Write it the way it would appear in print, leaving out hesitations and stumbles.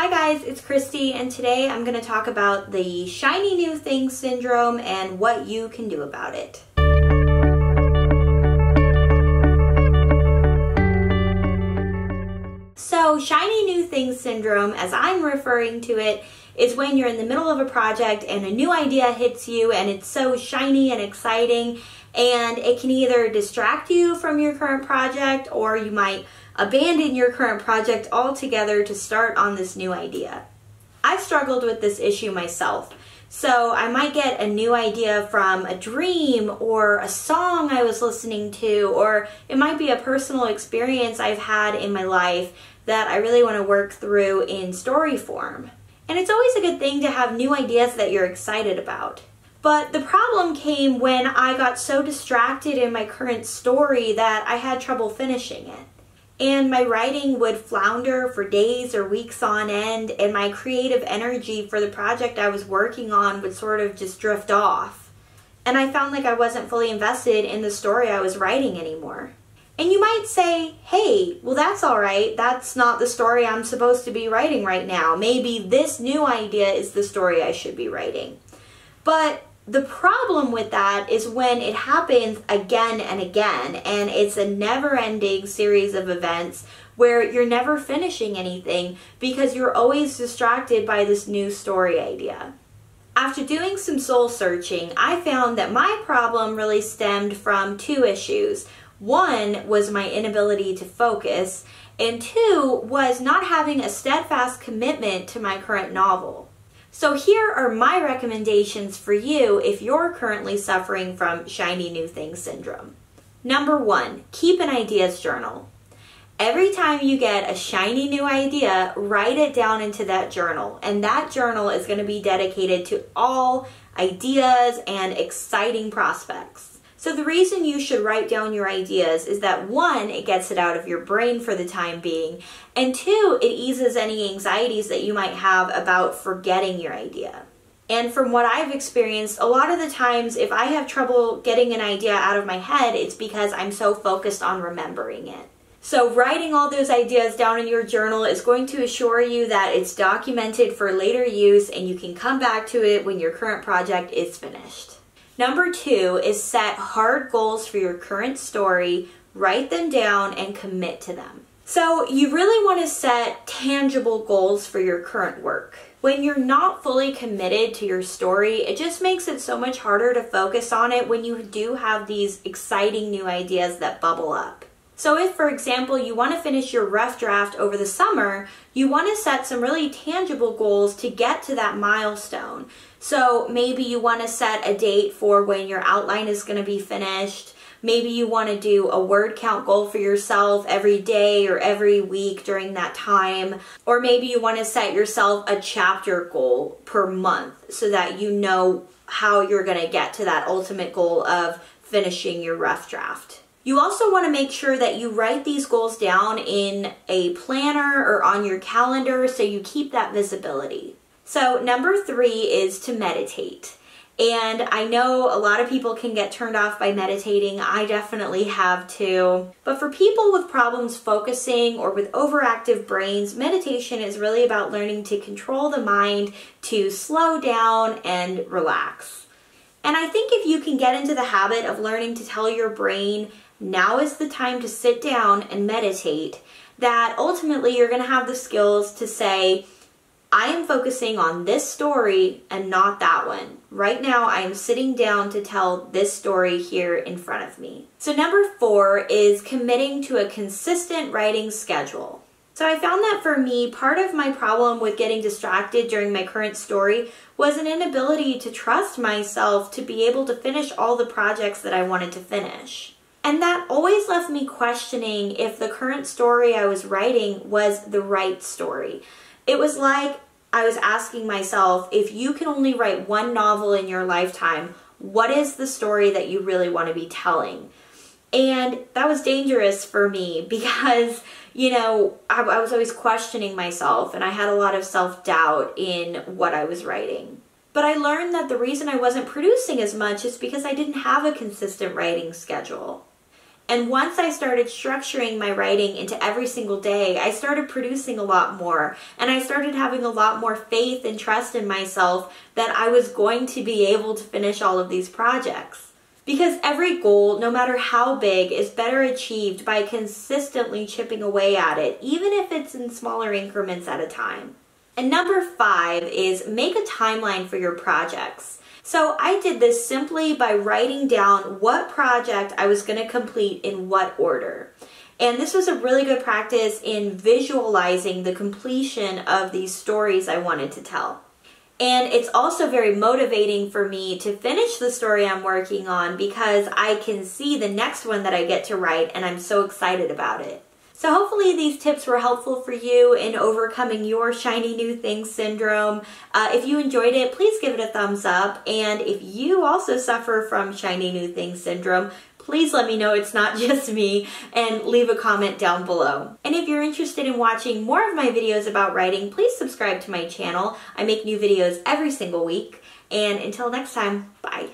Hi guys, it's Christy, and today I'm going to talk about the shiny new thing syndrome and what you can do about it. So shiny new thing syndrome, as I'm referring to it, is when you're in the middle of a project and a new idea hits you and it's so shiny and exciting, and it can either distract you from your current project, or you might abandon your current project altogether to start on this new idea. I've struggled with this issue myself. So I might get a new idea from a dream or a song I was listening to, or it might be a personal experience I've had in my life that I really want to work through in story form. And it's always a good thing to have new ideas that you're excited about. But the problem came when I got so distracted in my current story that I had trouble finishing it. And my writing would flounder for days or weeks on end, and my creative energy for the project I was working on would sort of just drift off. And I found like I wasn't fully invested in the story I was writing anymore. And you might say, hey, well that's alright, that's not the story I'm supposed to be writing right now. Maybe this new idea is the story I should be writing. But the problem with that is when it happens again and again, and it's a never-ending series of events where you're never finishing anything because you're always distracted by this new story idea. After doing some soul searching, I found that my problem really stemmed from two issues. One was my inability to focus, and two was not having a steadfast commitment to my current novel. So here are my recommendations for you if you're currently suffering from shiny new thing syndrome. Number one, keep an ideas journal. Every time you get a shiny new idea, write it down into that journal. And that journal is going to be dedicated to all ideas and exciting prospects. So the reason you should write down your ideas is that one, it gets it out of your brain for the time being, and two, it eases any anxieties that you might have about forgetting your idea. And from what I've experienced, a lot of the times if I have trouble getting an idea out of my head, it's because I'm so focused on remembering it. So writing all those ideas down in your journal is going to assure you that it's documented for later use and you can come back to it when your current project is finished. Number two is set hard goals for your current story, write them down, and commit to them. So you really want to set tangible goals for your current work. When you're not fully committed to your story, it just makes it so much harder to focus on it when you do have these exciting new ideas that bubble up. So if, for example, you want to finish your rough draft over the summer, you want to set some really tangible goals to get to that milestone. So maybe you want to set a date for when your outline is going to be finished. Maybe you want to do a word count goal for yourself every day or every week during that time. Or maybe you want to set yourself a chapter goal per month so that you know how you're going to get to that ultimate goal of finishing your rough draft. You also want to make sure that you write these goals down in a planner or on your calendar so you keep that visibility. So number three is to meditate. And I know a lot of people can get turned off by meditating. I definitely have too. But for people with problems focusing or with overactive brains, meditation is really about learning to control the mind, to slow down and relax. And I think if you can get into the habit of learning to tell your brain, now is the time to sit down and meditate, that ultimately you're going to have the skills to say, I am focusing on this story and not that one. Right now, I am sitting down to tell this story here in front of me. So number four is committing to a consistent writing schedule. So I found that for me, part of my problem with getting distracted during my current story was an inability to trust myself to be able to finish all the projects that I wanted to finish. And that always left me questioning if the current story I was writing was the right story. It was like I was asking myself, if you can only write one novel in your lifetime, what is the story that you really want to be telling? And that was dangerous for me because, you know, I was always questioning myself and I had a lot of self-doubt in what I was writing. But I learned that the reason I wasn't producing as much is because I didn't have a consistent writing schedule. And once I started structuring my writing into every single day, I started producing a lot more. And I started having a lot more faith and trust in myself that I was going to be able to finish all of these projects. Because every goal, no matter how big, is better achieved by consistently chipping away at it, even if it's in smaller increments at a time. And number 5 is make a timeline for your projects. So I did this simply by writing down what project I was going to complete in what order. And this was a really good practice in visualizing the completion of these stories I wanted to tell. And it's also very motivating for me to finish the story I'm working on because I can see the next one that I get to write and I'm so excited about it. So hopefully these tips were helpful for you in overcoming your shiny new thing syndrome. If you enjoyed it, please give it a thumbs up. And if you also suffer from shiny new thing syndrome, please let me know it's not just me and leave a comment down below. And if you're interested in watching more of my videos about writing, please subscribe to my channel. I make new videos every single week. And until next time, bye.